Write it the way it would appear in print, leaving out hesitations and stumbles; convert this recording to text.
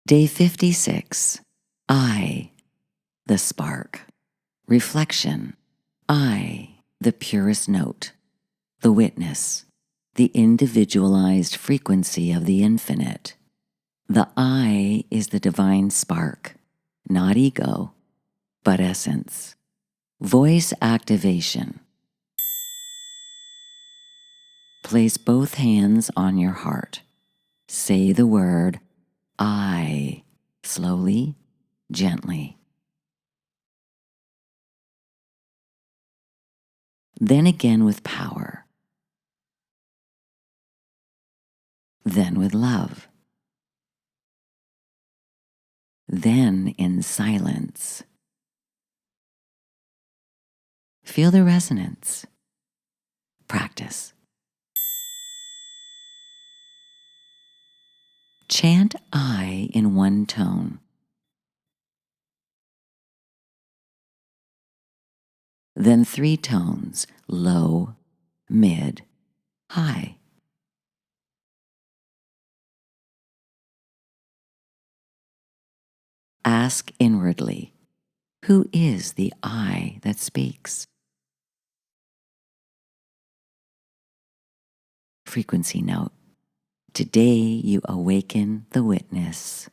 Day 56. I, the spark. Reflection. I, the purest note. The witness. The individualized frequency of the infinite. The I is the divine spark, not ego, but essence. Voice activation. Place both hands on your heart. Say the word I, slowly, gently. Then again with power. Then with love. Then in silence. Feel the resonance. Practice. Chant I in one tone. Then 3 tones, low, mid, high. Ask inwardly, who is the I that speaks? Frequency note. Today you awaken the witness.